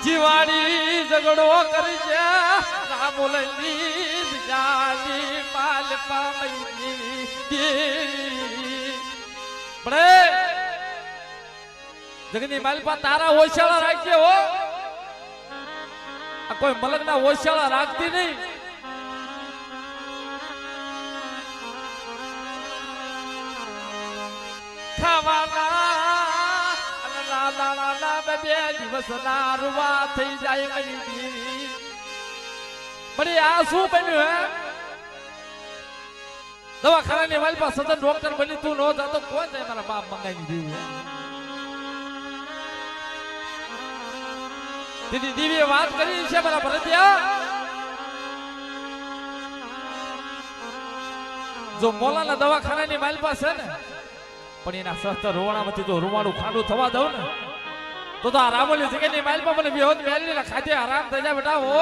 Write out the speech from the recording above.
જીવાડી ઝઘડો કરી છે રામોલની જાની પાલ પામઈ પડે જગની માલપા તારા ઓછાળા રાખજે હો આ કોઈ મલકના ઓછાળા રાખતી નહીં ખાવાના બે દિવસ ના રૂવા થઈ જાય મારી દેવી બડી આ શું બન્યું હે દવાખાનાની મારી પાસે સતત ડોક્ટર બની તું નો જાતો કોણ જાય મારા બાપ મંગાવી દેવી દીદી દીવીએ વાત કરી છે મારા ભરતિયા જો મોલાના દવાખાનાની મારી પાસે ને પણ એના સસ્તા રોવાણામાંથી તો રૂવાડું ખાંડું થવા દઉં ને તો આ રામોલી જગ્યાની માલમાં મને બેહોદ મેળવીને ખાતે આરામ થઈ જાય બેટા હો